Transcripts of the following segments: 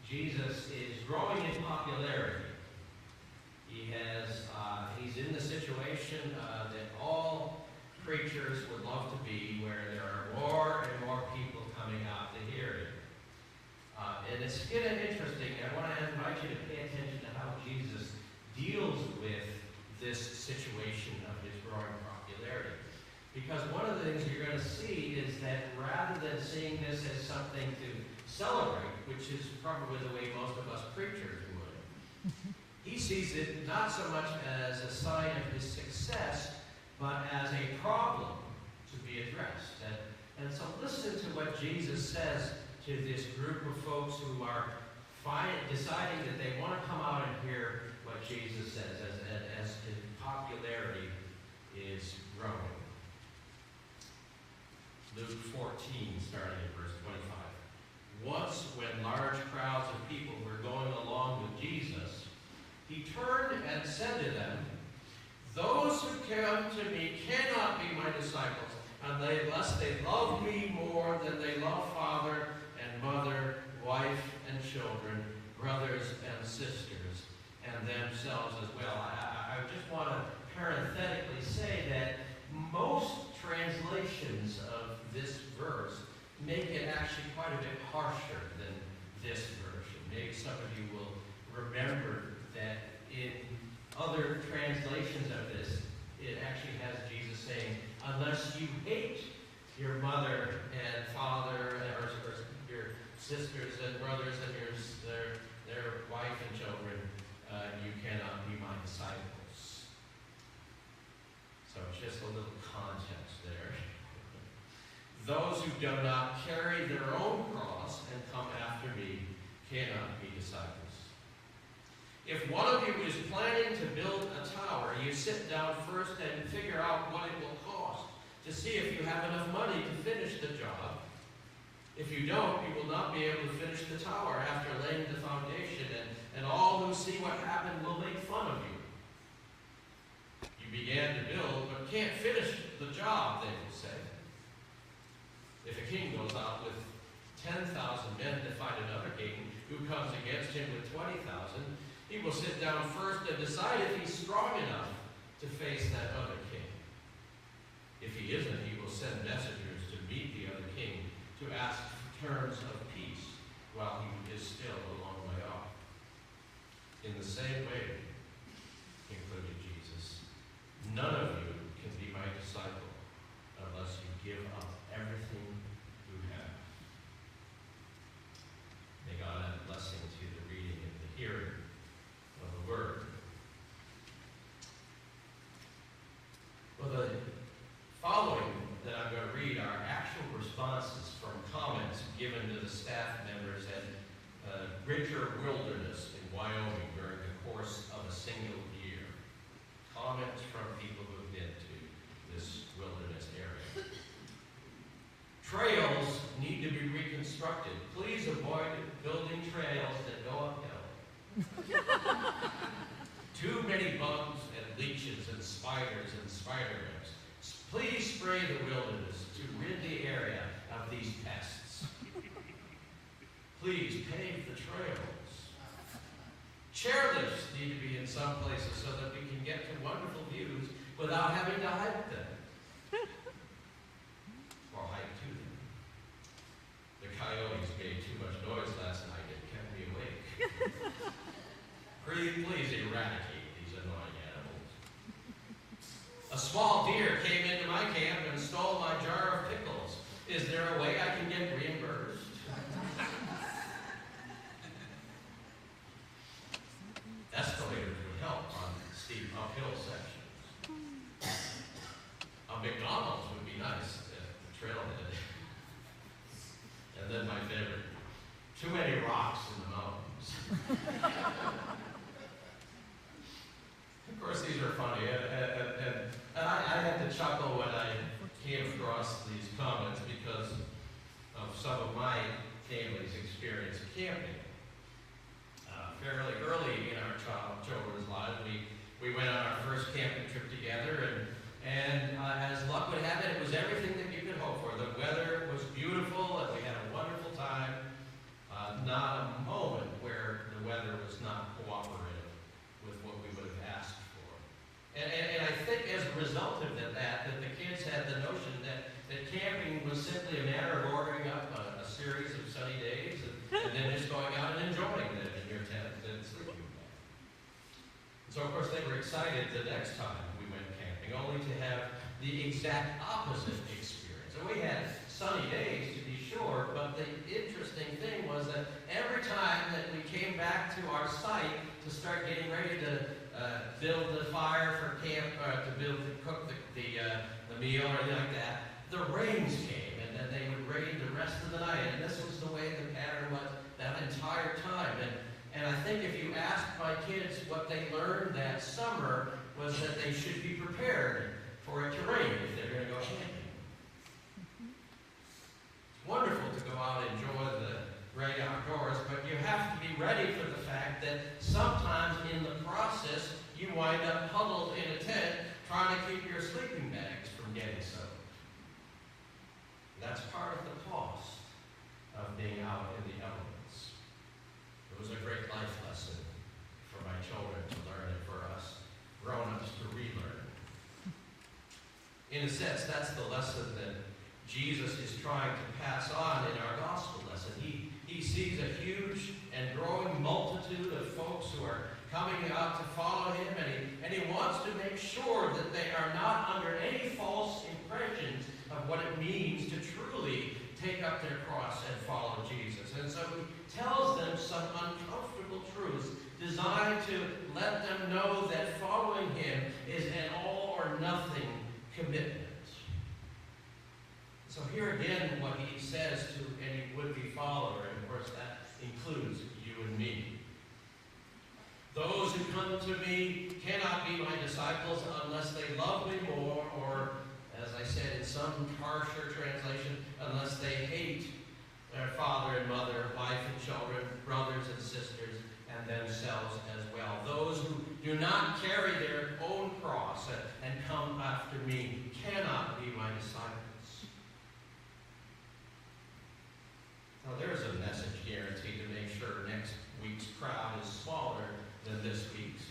Jesus is growing in popularity. He's in the situation that all preachers would love to be, where there are more and more people coming out to hear him. And it's kind of interesting. I want to invite you to pay attention to how Jesus deals with this situation of his growing popularity. Because one of the things you're going to see is that rather than seeing this as something to celebrate, which is probably the way most of us preachers would, he sees it not so much as a sign of his success, but as a problem to be addressed. And so listen to what Jesus says to this group of folks who are deciding that they want to come out and hear what Jesus says as his popularity is growing. Luke 14, starting at verse 25. Once, when large crowds of people were going along with Jesus, he turned and said to them, "Those who come to me cannot be my disciples unless they love me more than they love father and mother, wife and children, brothers and sisters, and themselves as well." I just want to parenthetically say that most translations of this verse make it actually quite a bit harsher than this version. Maybe some of you will remember that in other translations of this, it actually has Jesus saying, "Unless you hate your mother and father, or your sisters and brothers and their wife and children, you cannot be my disciples." So just a little context there. Those who do not carry their own cross and come after me cannot be disciples. If one of you is planning to build a tower, you sit down first and figure out what it will cost to see if you have enough money to finish the job. If you don't, you will not be able to finish the tower after laying the foundation, and all who see what happened will make fun of you. You began to build, but can't finish the job, they will say. If a king goes out with 10,000 men to fight another king who comes against him with 20,000, he will sit down first and decide if he's strong enough to face that other king. If he isn't, he will send messengers to meet the other king to ask for terms of peace while he is still a long way off. In the same way, concluded Jesus, none of you can be my disciple unless you give up everything you have. May God add a blessing to the reading and the hearing of the word. Well, the following that I'm going to read are actual responses from comments given to the staff members at Bridger Wilderness in Wyoming during the course of a single year. Comments from people who have been to this wilderness area. Trails need to be reconstructed. Please avoid building trails that go uphill. Too many bugs and leeches and spiders and spider webs. Please spray the wilderness to rid the area of these pests. Please pave the trails. Chairlifts need to be in some places so that we can get to wonderful views without having to hike them. Or hike to them. The coyotes made too much noise last night. It kept me awake. Please eradicate these annoying animals. A small deer came into my camp and stole my jar of pickles. Is there a way I can get reimbursed? Escalators would help on steep uphill sections. A McDonald's would be nice at the trailhead. And then my favorite, too many rocks in the mountains. Of course, these are funny, and I had to chuckle when I came across these comments because of some of my family's experience camping. Fairly early in our children's lives, we went on our first camping trip together, and as luck would have it, it was everything that you could hope for. The weather was beautiful, and we had a wonderful time. Not a moment sunny days, and then just going out and enjoying it in your tent and sleeping there. So, of course, they were excited the next time we went camping, only to have the exact opposite experience. And we had sunny days, to be sure, but the interesting thing was that every time that we came back to our site to start getting ready to build the fire for camp, cook the meal or anything like that, the rains came, and then they would rain the rest of the night. And this was the way the pattern was that entire time. And I think if you asked my kids what they learned that summer was that they should be prepared for it to rain if they're going to go camping. It's wonderful to go out and enjoy the great outdoors, but you have to be ready for the fact that sometimes in the process you wind up huddled in a tent trying to keep your sleeping bags from getting soaked. That's part of the cost of being out in the elements. It was a great life lesson for my children to learn and for us grown-ups to relearn. In a sense, that's the lesson that Jesus is trying to pass on in our gospel lesson. He sees a huge and growing multitude of folks who are coming out to follow him, and he wants to make sure that they are not under any false impressions of what it means to truly take up their cross and follow Jesus. And so he tells them some uncomfortable truths designed to let them know that following him is an all or nothing commitment. So here again, what he says to any would-be follower, and of course that includes you and me. Those who come to me cannot be my disciples unless they love me more, or, as I said in some harsher translation, unless they hate their father and mother, wife and children, brothers and sisters, and themselves as well. Those who do not carry their own cross and come after me cannot be my disciples. Now, there's a message guaranteed to make sure next week's crowd is smaller than this week's.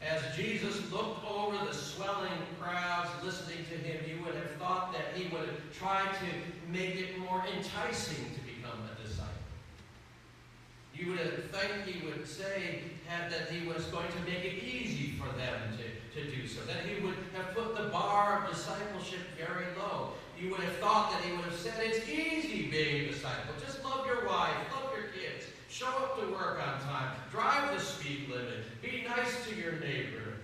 As Jesus looked over the swelling crowds listening to him, you would have thought that he would try to make it more enticing to become a disciple. You would have think he would say that he was going to make it easy for them to do so, that he would have put the bar of discipleship very low. You would have thought that he would have said, it's easy being a disciple. Just love your wife, love your kids, show up to work on time, drive the speed limit, be nice to your neighbor,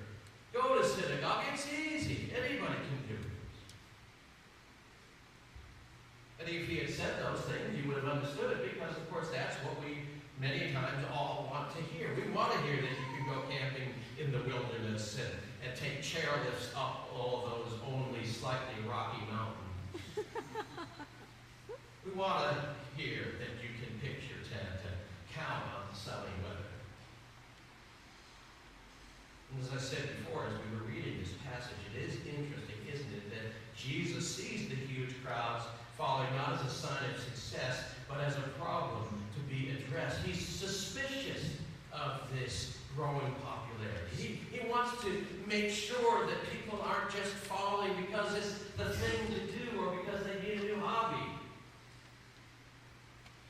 go to synagogue. It's easy. Anybody can do it. And if he had said those things, you would have understood it, because, of course, that's what we many times all want to hear. We want to hear that you can go camping in the wilderness and take chairlifts up all those only slightly rocky mountains. We want to hear that you can pitch your tent and count on the sunny weather. And as I said before, as we were reading this passage, it is interesting, isn't it, that Jesus sees the huge crowds following not as a sign of success, but as a problem to be addressed. He's suspicious of this growing popularity. He wants to make sure that people aren't just following because it's the thing to do or because they need a new hobby.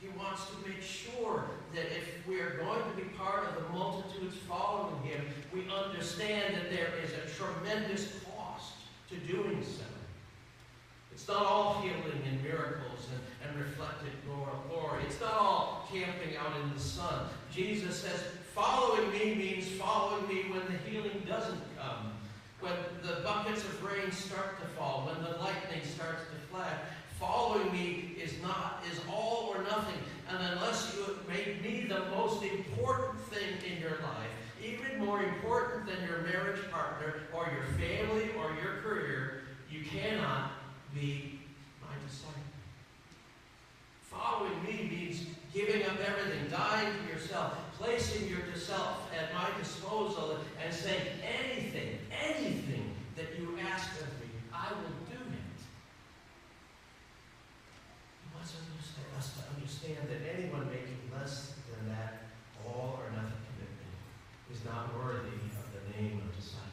He wants to make sure that if we are going to be part of the multitudes following him, we understand that there is a tremendous cost to doing so. It's not all healing and miracles and reflected glory. It's not all camping out in the sun. Jesus says, following me means following me when the healing doesn't come, when the buckets of rain start to fall, when the lightning starts to flash. Following me is all or nothing. And unless you make me the most important thing in your life, even more important than your marriage partner or your family or your career, you cannot be my disciple. Following me means giving up everything, dying to yourself, placing yourself at my disposal, and saying, anything that you ask of me, I will do it. He wants us to understand that anyone making less than that all or nothing commitment is not worthy of the name of disciple.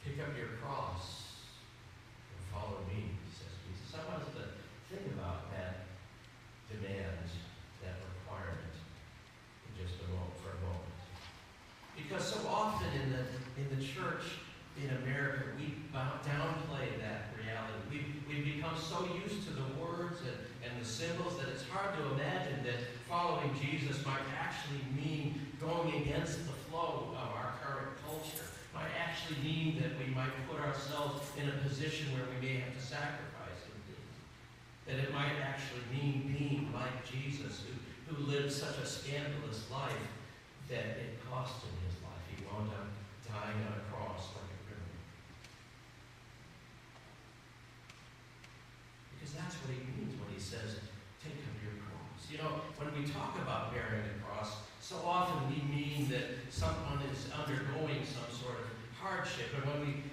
Pick up your cross cross and follow me, says Jesus. I want us to think about that demand, that requirement, in just a moment, for a moment. Because so often in the church in America, we downplay that reality. We've become so used to the words and the symbols that it's hard to imagine that following Jesus might actually mean going against the flow of our current culture. Might actually mean that we might put ourselves in a position where we may have to sacrifice some things. That it might actually mean being like Jesus, who lived such a scandalous life that it cost him his life. He wound up dying on a cross like a criminal. Because that's what he means when he says, take up your cross. You know, when we talk about bearing the cross, so often we mean that someone is undergoing some sort of hardship. And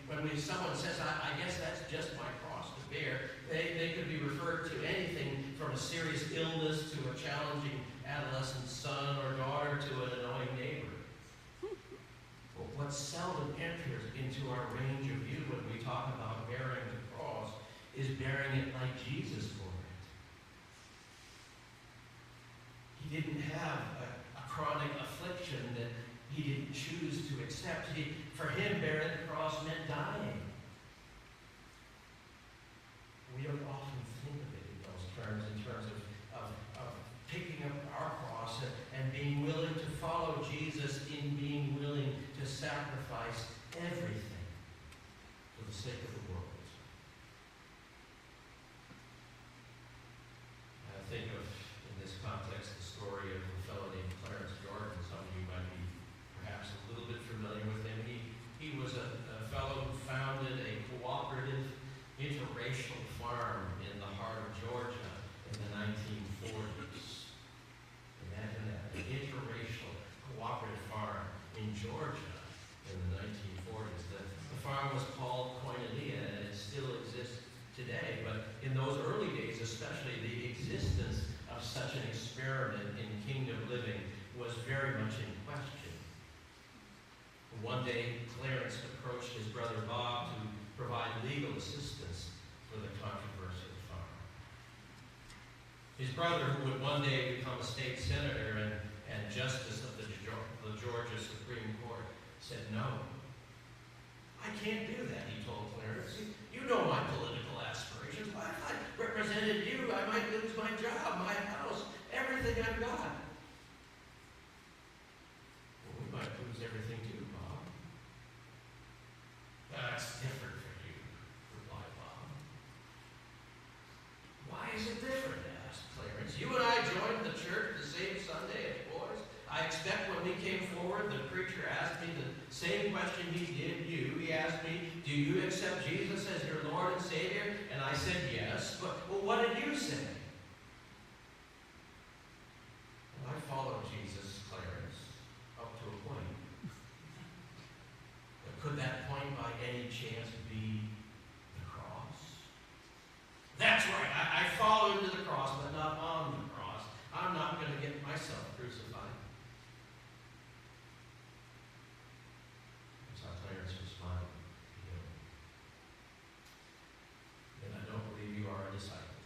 when someone says, I guess that's just my cross to bear, they could be referred to anything from a serious illness to a challenging adolescent son or daughter to an annoying neighbor. But what seldom enters into our range of view when we talk about bearing the cross is bearing it like Jesus bore it. He didn't have a chronic affliction that he didn't choose to accept. For him, bearing the cross meant dying. We don't often think of it in those terms, in terms of picking up our cross and being willing to follow Jesus, in being willing to sacrifice everything for the sake of the world. I think of, in this context, the story of a fellow named Clarence Jordan. Some of you might be perhaps a little bit familiar with him. He was a fellow who founded a cooperative interracial farm in the heart of Georgia in the 1940s. Imagine that, an interracial cooperative farm in Georgia in the 1940s. The farm was called Koinonia, and it still exists today. But in those early days, especially, the existence of such an experiment in kingdom living was very much in question. One day, Clarence approached his brother Bob to provide legal assistance for the controversy of the farm. His brother, who would one day become a state senator and justice of the Georgia Supreme Court, said, "No, I can't do that," he told Clarence. "You know my political aspirations. If I represented you, I might lose my job, my house, everything I've got." "Well, we might lose everything too, Bob." "That's different for you," replied Bob. "Why is it different?" asked Clarence. "You and I joined the church the same Sunday as boys. I expect when we came forward, the preacher asked me the same question he did you. He asked me, 'Do you accept Jesus as your Lord and Savior?' And I said, 'Yes.' But what did you say?" "Well, I followed Jesus, Clarence, up to a point. But could that point by any chance be the cross?" "That's right. I follow him to the cross, but not on the cross. I'm not going to get myself crucified." That's how Clarence responded to him. "Then I don't believe you are a disciple."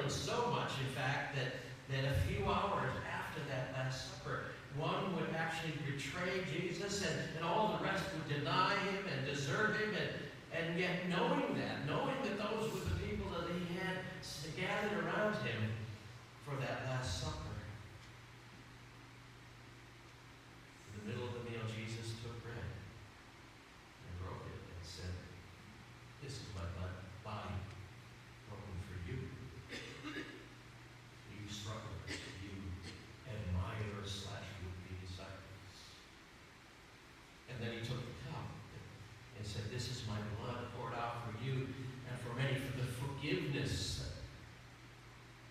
struggling so much, in fact, that a few hours after that Last Supper, one would actually betray Jesus, and all the rest would deny him and desert him, and yet knowing that those were the people that he had gathered around him for that Last Supper. In the middle of the meal, Jesus took bread and broke it and said, "This is my body broken for you." You strugglers, you admirers/would-be disciples. And then he took the cup and said, "This is my blood poured out for you and for many for the forgiveness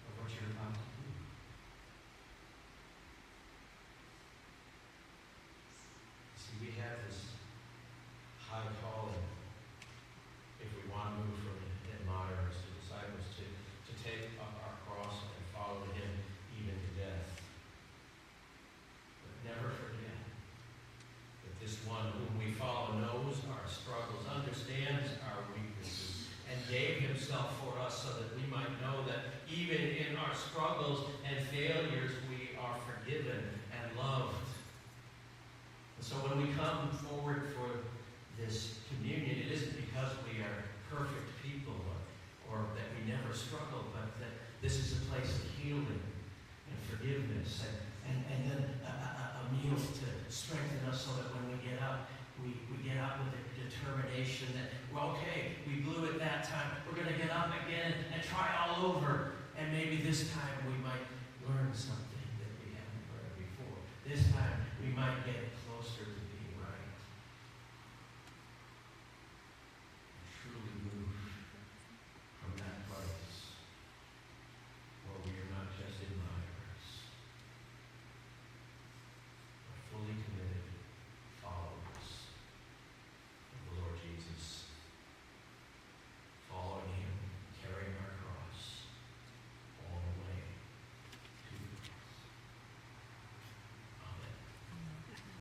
of what you're about to do." See, we have this high calling, if we want to move from admirers to disciples, to take up our cross and follow him even to death. But never forget that this one whom we follow knows our struggles, understands our weaknesses, and gave himself for us so that we might know that even in our struggles and failures we are forgiven and loved. And so when we come forward for this communion, it isn't because we are perfect people or that we never struggle, but that this is a place of healing and forgiveness and then a meal to strengthen us so that when we get up, we get up with a determination that, well, okay, we blew it that time. We're going to get up again and try all over. And maybe this time we might learn something that we haven't learned before. This time we might get closer to